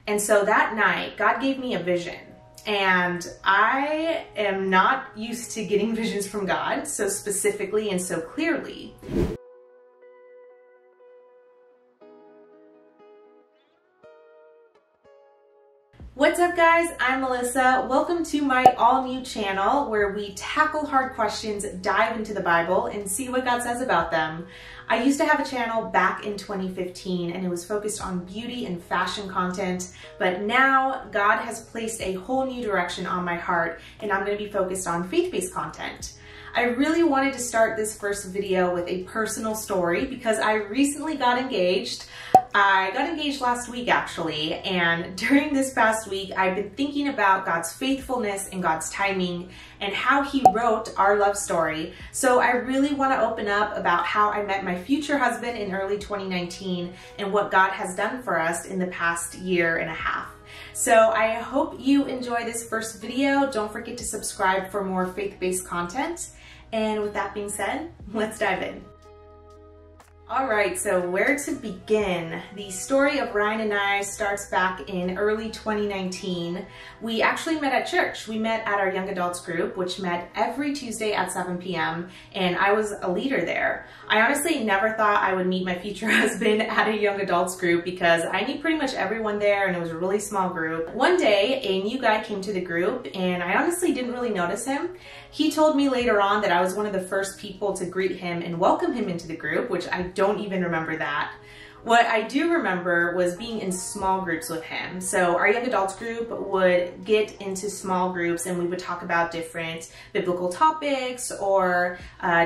And so that night, God gave me a vision. And I am not used to getting visions from God so specifically and so clearly. What's up guys, I'm Melissa. Welcome to my all new channel where we tackle hard questions, dive into the Bible, and see what God says about them. I used to have a channel back in 2015 and it was focused on beauty and fashion content, but now God has placed a whole new direction on my heart and I'm going to be focused on faith-based content. I really wanted to start this first video with a personal story because I recently got engaged. I got engaged last week actually, and during this past week I've been thinking about God's faithfulness and God's timing and how He wrote our love story. So I really want to open up about how I met my future husband in early 2019 and what God has done for us in the past year and a half. So I hope you enjoy this first video. Don't forget to subscribe for more faith-based content. And with that being said, let's dive in. All right, so where to begin? The story of Ryan and I starts back in early 2019. We actually met at church. We met at our young adults group, which met every Tuesday at 7 p.m. and I was a leader there. I honestly never thought I would meet my future husband at a young adults group because I knew pretty much everyone there and it was a really small group. One day, a new guy came to the group and I honestly didn't really notice him. He told me later on that I was one of the first people to greet him and welcome him into the group, which I don't even remember that. What I do remember was being in small groups with him. So our young adults group would get into small groups and we would talk about different biblical topics or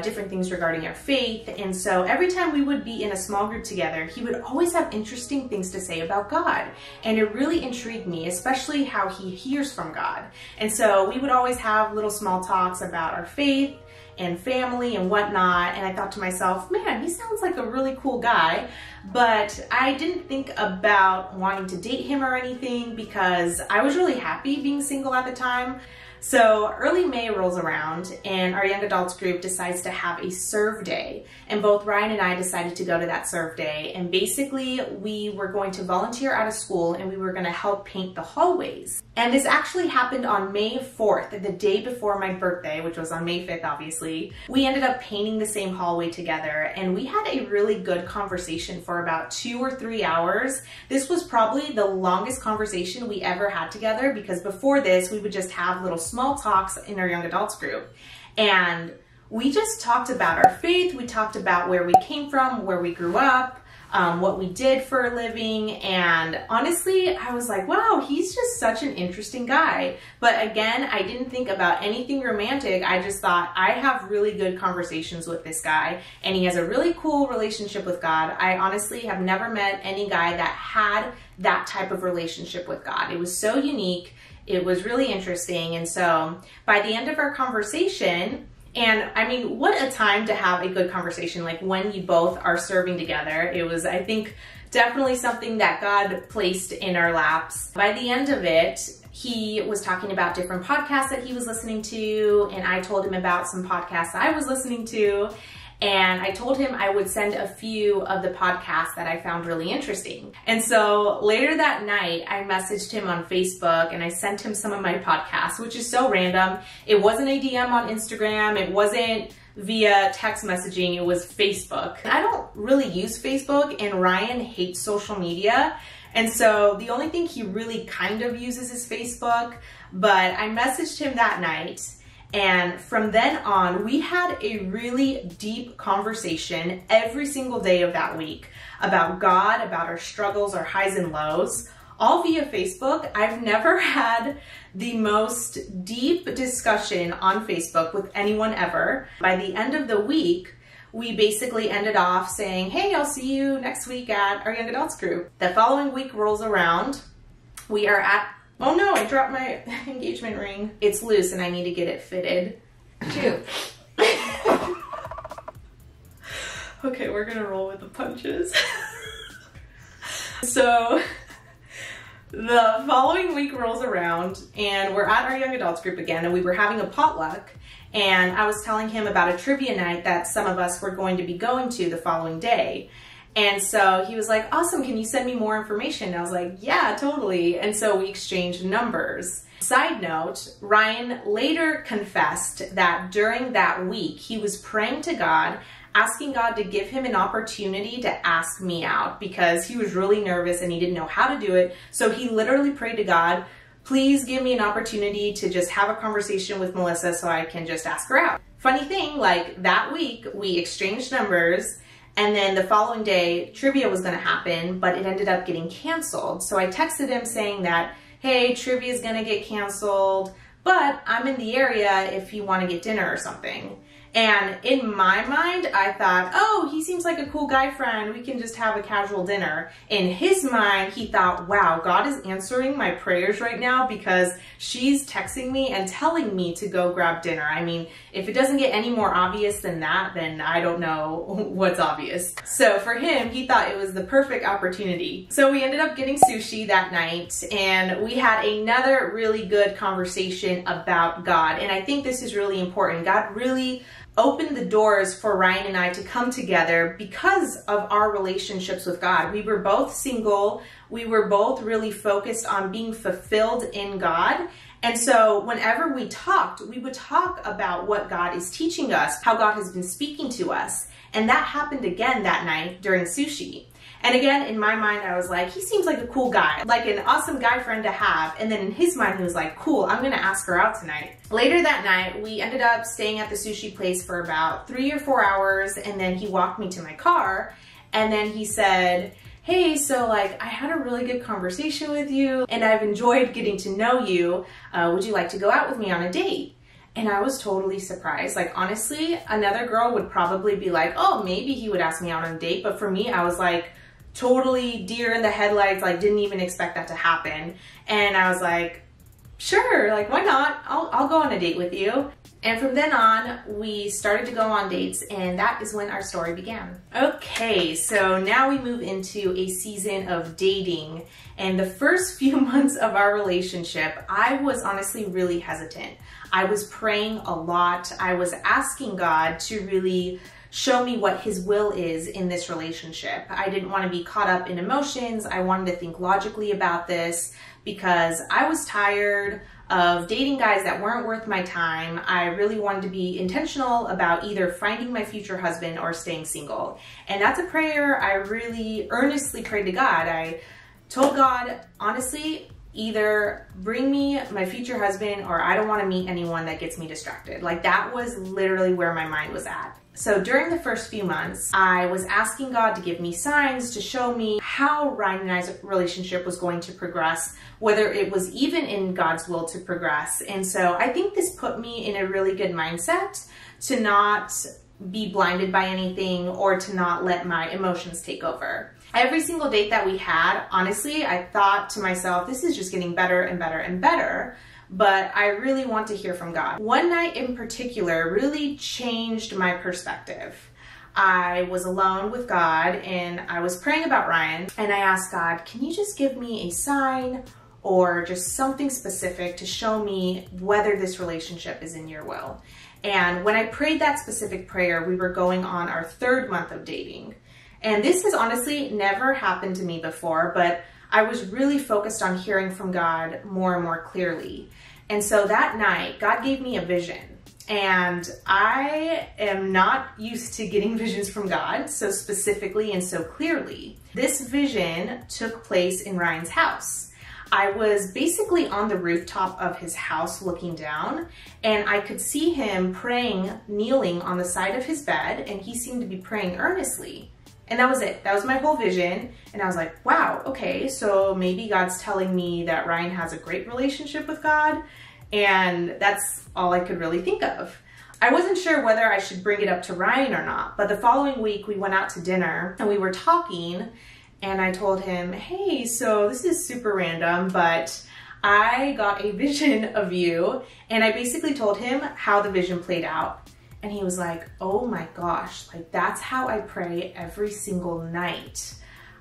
different things regarding our faith. And so every time we would be in a small group together, he would always have interesting things to say about God. And it really intrigued me, especially how he hears from God. And so we would always have little small talks about our faith and family and whatnot, and I thought to myself, man, he sounds like a really cool guy, but I didn't think about wanting to date him or anything because I was really happy being single at the time. So early May rolls around and our young adults group decides to have a serve day, and both Ryan and I decided to go to that serve day, and basically we were going to volunteer out of school and we were going to help paint the hallways. And this actually happened on May 4th, the day before my birthday, which was on May 5th obviously. We ended up painting the same hallway together and we had a really good conversation for about 2 or 3 hours. This was probably the longest conversation we ever had together because before this we would just have little small talks in our young adults group. And we just talked about our faith, we talked about where we came from, where we grew up, what we did for a living, and honestly, I was like, wow, he's just such an interesting guy. But again, I didn't think about anything romantic. I just thought, I have really good conversations with this guy, and he has a really cool relationship with God. I honestly have never met any guy that had that type of relationship with God. It was so unique. It was really interesting. And so by the end of our conversation, and I mean, what a time to have a good conversation, like when you both are serving together. It was, I think, definitely something that God placed in our laps. By the end of it, he was talking about different podcasts that he was listening to, and I told him about some podcasts I was listening to. And I told him I would send a few of the podcasts that I found really interesting. And so later that night, I messaged him on Facebook and I sent him some of my podcasts, which is so random. It wasn't a DM on Instagram. It wasn't via text messaging. It was Facebook. I don't really use Facebook, and Ryan hates social media. And so the only thing he really kind of uses is Facebook. But I messaged him that night. And from then on, we had a really deep conversation every single day of that week about God, about our struggles, our highs and lows, all via Facebook. I've never had the most deep discussion on Facebook with anyone ever. By the end of the week, we basically ended off saying, hey, I'll see you next week at our young adults group. The following week rolls around. We are at oh no, I dropped my engagement ring. It's loose and I need to get it fitted too. Okay, we're gonna roll with the punches. So the following week rolls around and we're at our young adults group again, and we were having a potluck, and I was telling him about a trivia night that some of us were going to be going to the following day. And so he was like, awesome, can you send me more information? And I was like, yeah, totally. And so we exchanged numbers. Side note, Ryan later confessed that during that week, he was praying to God, asking God to give him an opportunity to ask me out because he was really nervous and he didn't know how to do it. So he literally prayed to God, please give me an opportunity to just have a conversation with Melissa so I can just ask her out. Funny thing, like that week, we exchanged numbers. And then the following day, trivia was going to happen, but it ended up getting canceled. So I texted him saying that, hey, trivia is going to get canceled, but I'm in the area if you want to get dinner or something. And in my mind, I thought, oh, he seems like a cool guy friend. We can just have a casual dinner. In his mind, he thought, wow, God is answering my prayers right now because she's texting me and telling me to go grab dinner. I mean, if it doesn't get any more obvious than that, then I don't know what's obvious. So for him, he thought it was the perfect opportunity. So we ended up getting sushi that night and we had another really good conversation about God. And I think this is really important. God really opened the doors for Ryan and I to come together because of our relationships with God. We were both single. We were both really focused on being fulfilled in God. And so whenever we talked, we would talk about what God is teaching us, how God has been speaking to us. And that happened again that night during sushi. And again, in my mind, I was like, he seems like a cool guy, like an awesome guy friend to have. And then in his mind, he was like, cool, I'm gonna ask her out tonight. Later that night, we ended up staying at the sushi place for about 3 or 4 hours. And then he walked me to my car. And then he said, hey, so like I had a really good conversation with you and I've enjoyed getting to know you. Would you like to go out with me on a date? And I was totally surprised. Like honestly, another girl would probably be like, oh, maybe he would ask me out on a date. But for me, I was like, totally deer in the headlights, like didn't even expect that to happen. And I was like, sure, like why not? I'll go on a date with you. And from then on, we started to go on dates and that is when our story began. Okay, so now we move into a season of dating. And the first few months of our relationship, I was honestly really hesitant. I was praying a lot. I was asking God to really show me what his will is in this relationship. I didn't want to be caught up in emotions. I wanted to think logically about this because I was tired of dating guys that weren't worth my time. I really wanted to be intentional about either finding my future husband or staying single. And that's a prayer I really earnestly prayed to God. I told God, honestly, either bring me my future husband or I don't want to meet anyone that gets me distracted. Like that was literally where my mind was at. So during the first few months, I was asking God to give me signs to show me how Ryan and I's relationship was going to progress, whether it was even in God's will to progress. And so I think this put me in a really good mindset to not be blinded by anything or to not let my emotions take over. Every single date that we had, honestly, I thought to myself, this is just getting better and better and better. But I really want to hear from God. One night in particular really changed my perspective. I was alone with God and I was praying about Ryan and I asked God, can you just give me a sign or just something specific to show me whether this relationship is in your will? And when I prayed that specific prayer, we were going on our 3rd month of dating. And this has honestly never happened to me before, but I was really focused on hearing from God more and more clearly. And so that night, God gave me a vision. And I am not used to getting visions from God so specifically and so clearly. This vision took place in Ryan's house. I was basically on the rooftop of his house looking down, and I could see him praying, kneeling on the side of his bed, and he seemed to be praying earnestly. And that was it. That was my whole vision. And I was like, wow, okay, so maybe God's telling me that Ryan has a great relationship with God. And that's all I could really think of. I wasn't sure whether I should bring it up to Ryan or not, but the following week we went out to dinner and we were talking and I told him, hey, so this is super random, but I got a vision of you. And I basically told him how the vision played out. And he was like, oh my gosh, like that's how I pray every single night.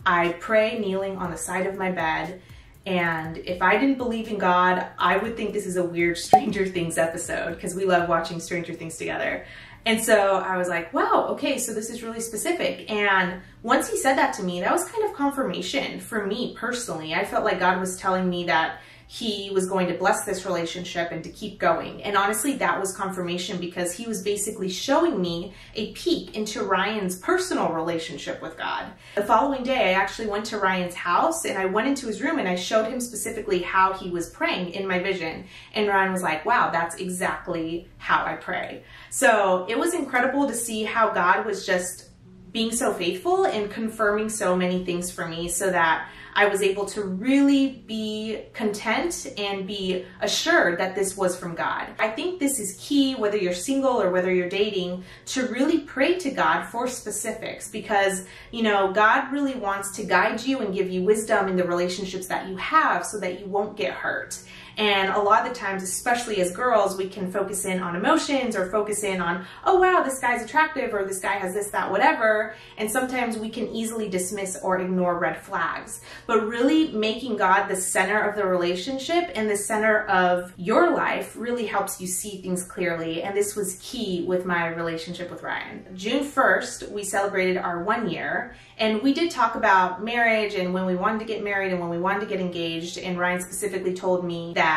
I pray kneeling on the side of my bed. And if I didn't believe in God, I would think this is a weird Stranger Things episode because we love watching Stranger Things together. And so I was like, wow, okay, so this is really specific. And once he said that to me, that was kind of confirmation for me personally. I felt like God was telling me that he was going to bless this relationship and to keep going. And honestly, that was confirmation because he was basically showing me a peek into Ryan's personal relationship with God. The following day, I actually went to Ryan's house and I went into his room and I showed him specifically how he was praying in my vision. And Ryan was like, wow, that's exactly how I pray. So it was incredible to see how God was just being so faithful and confirming so many things for me so that I was able to really be content and be assured that this was from God. I think this is key, whether you're single or whether you're dating, to really pray to God for specifics because, you know, God really wants to guide you and give you wisdom in the relationships that you have so that you won't get hurt. And a lot of the times, especially as girls, we can focus in on emotions or focus in on, oh wow, this guy's attractive or this guy has this, that, whatever. And sometimes we can easily dismiss or ignore red flags. But really making God the center of the relationship and the center of your life really helps you see things clearly. And this was key with my relationship with Ryan. June 1st, we celebrated our 1 year. And we did talk about marriage and when we wanted to get married and when we wanted to get engaged. And Ryan specifically told me that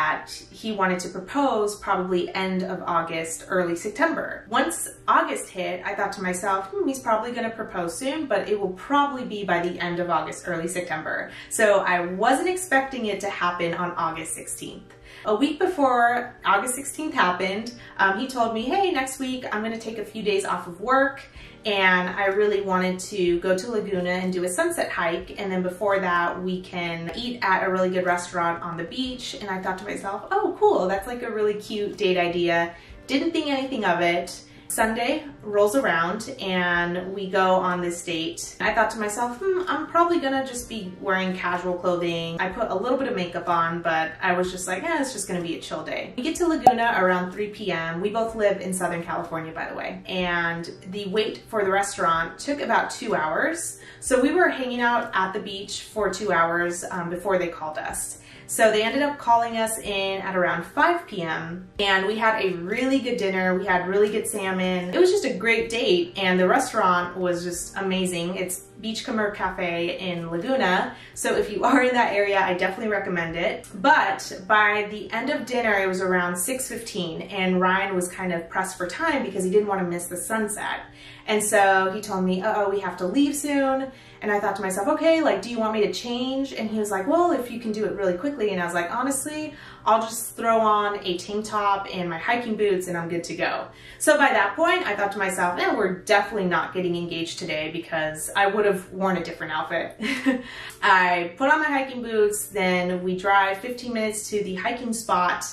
he wanted to propose probably end of August, early September. Once August hit, I thought to myself, he's probably going to propose soon, but it will probably be by the end of August, early September. So I wasn't expecting it to happen on August 16th. A week before August 16th happened, he told me, hey, next week I'm going to take a few days off of work and I really wanted to go to Laguna and do a sunset hike, and then before that we can eat at a really good restaurant on the beach. And I thought to myself, oh cool, that's like a really cute date idea. Didn't think anything of it. Sunday rolls around and we go on this date. I thought to myself, I'm probably gonna just be wearing casual clothing. I put a little bit of makeup on, but I was just like, it's just gonna be a chill day. We get to Laguna around 3 p.m. We both live in Southern California, by the way. And the wait for the restaurant took about 2 hours. So we were hanging out at the beach for 2 hours before they called us. So they ended up calling us in at around 5 p.m. and we had a really good dinner. We had really good salmon. It was just a great date and the restaurant was just amazing. It's Beachcomber Cafe in Laguna. So if you are in that area, I definitely recommend it. But by the end of dinner, it was around 6:15 and Ryan was kind of pressed for time because he didn't want to miss the sunset. And so he told me, we have to leave soon. And I thought to myself, okay, like, do you want me to change? And he was like, well, if you can do it really quickly. And I was like, honestly, I'll just throw on a tank top and my hiking boots and I'm good to go. So by that point, I thought to myself, we're definitely not getting engaged today because I would have worn a different outfit. I put on my hiking boots, then we drive 15 minutes to the hiking spot.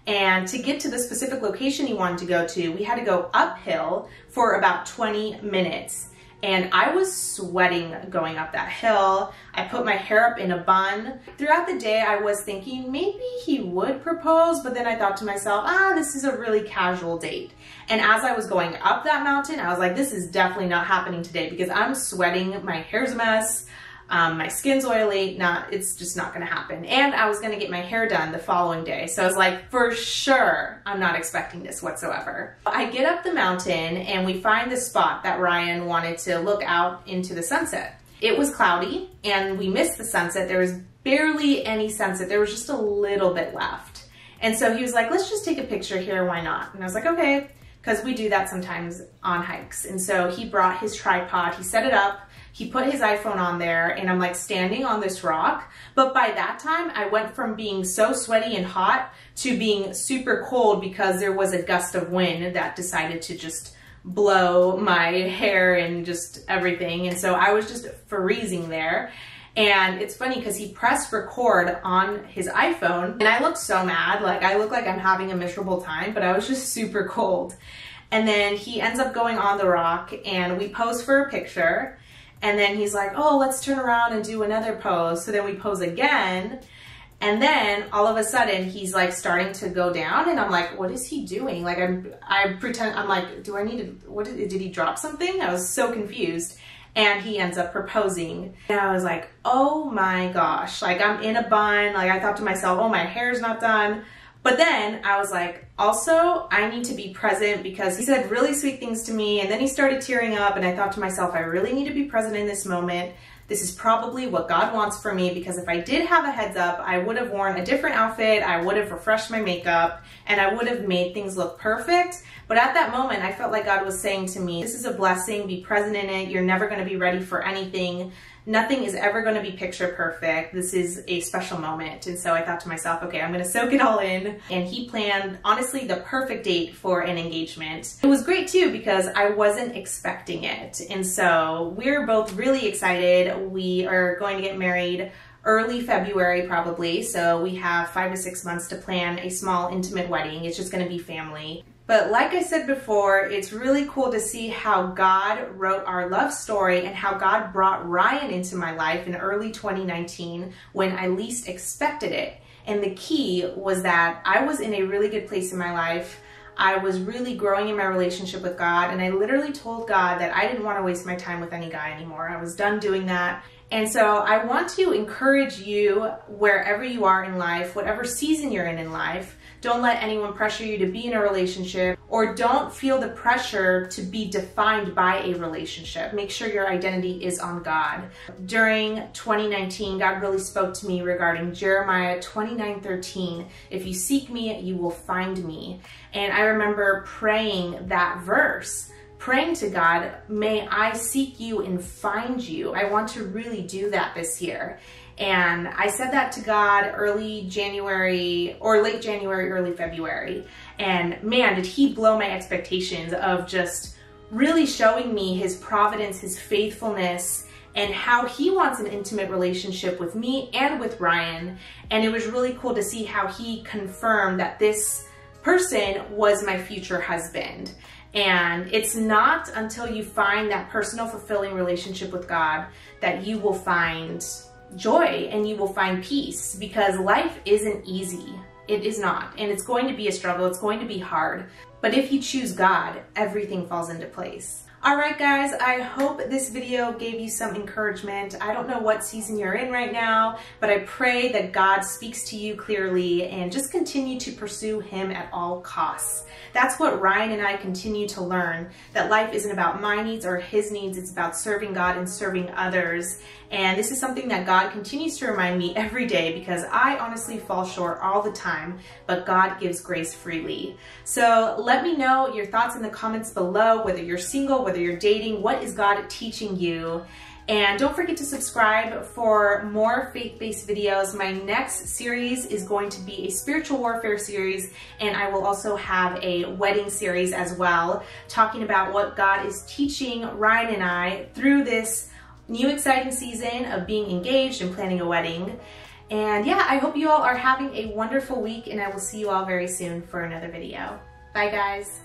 And to get to the specific location he wanted to go to, we had to go uphill for about 20 minutes. And I was sweating going up that hill. I put my hair up in a bun. Throughout the day, I was thinking maybe he would propose, but then I thought to myself, this is a really casual date. And as I was going up that mountain, I was like, this is definitely not happening today because I'm sweating, my hair's a mess. My skin's oily, it's just not gonna happen. And I was gonna get my hair done the following day. So I was like, for sure, I'm not expecting this whatsoever. I get up the mountain and we find the spot that Ryan wanted to look out into the sunset. It was cloudy and we missed the sunset. There was barely any sunset. There was just a little bit left. And so he was like, let's just take a picture here, why not? And I was like, okay, because we do that sometimes on hikes. And so he brought his tripod, he set it up, he put his iPhone on there, and I'm like standing on this rock. But by that time, I went from being so sweaty and hot to being super cold because there was a gust of wind that decided to just blow my hair and just everything. And so I was just freezing there. And it's funny because he pressed record on his iPhone and I looked so mad. Like I look like I'm having a miserable time, but I was just super cold. And then he ends up going on the rock and we pose for a picture. And then he's like, oh, let's turn around and do another pose. So then we pose again. And then all of a sudden he's like starting to go down and I'm like, what is he doing? Like I pretend, I'm like, do I need to, did he drop something? I was so confused. And he ends up proposing. And I was like, oh my gosh, like I'm in a bun. Like I thought to myself, oh, my hair's not done. But then I was like, also, I need to be present because he said really sweet things to me, and then he started tearing up, and I thought to myself, I really need to be present in this moment. This is probably what God wants for me, because if I did have a heads up, I would have worn a different outfit, I would have refreshed my makeup, and I would have made things look perfect. But at that moment, I felt like God was saying to me, this is a blessing, be present in it. You're never going to be ready for anything. Nothing is ever going to be picture perfect. This is a special moment. And so I thought to myself, okay, I'm going to soak it all in. And he planned, honestly, the perfect date for an engagement. It was great too, because I wasn't expecting it. And so we're both really excited. We are going to get married early February probably. So we have 5 to 6 months to plan a small intimate wedding. It's just going to be family. But like I said before, it's really cool to see how God wrote our love story and how God brought Ryan into my life in early 2019 when I least expected it. And the key was that I was in a really good place in my life. I was really growing in my relationship with God, and I literally told God that I didn't want to waste my time with any guy anymore. I was done doing that. And so I want to encourage you wherever you are in life, whatever season you're in life. Don't let anyone pressure you to be in a relationship, or don't feel the pressure to be defined by a relationship. Make sure your identity is on God. During 2019, God really spoke to me regarding Jeremiah 29:13. If you seek me, you will find me. And I remember praying that verse, praying to God, may I seek you and find you. I want to really do that this year. And I said that to God early January or late January, early February. And man, did he blow my expectations of just really showing me his providence, his faithfulness, and how he wants an intimate relationship with me and with Ryan. And it was really cool to see how he confirmed that this person was my future husband. And it's not until you find that personal fulfilling relationship with God that you will find joy and you will find peace, because life isn't easy. It is not. And it's going to be a struggle. It's going to be hard. But if you choose God, everything falls into place. All right, guys, I hope this video gave you some encouragement. I don't know what season you're in right now, but I pray that God speaks to you clearly and just continue to pursue him at all costs. That's what Ryan and I continue to learn, that life isn't about my needs or his needs. It's about serving God and serving others. And this is something that God continues to remind me every day, because I honestly fall short all the time, but God gives grace freely. So let me know your thoughts in the comments below, whether you're single, whether you're dating, what is God teaching you? And don't forget to subscribe for more faith-based videos. My next series is going to be a spiritual warfare series, and I will also have a wedding series as well, talking about what God is teaching Ryan and I through this new exciting season of being engaged and planning a wedding. And yeah, I hope you all are having a wonderful week, and I will see you all very soon for another video. Bye, guys.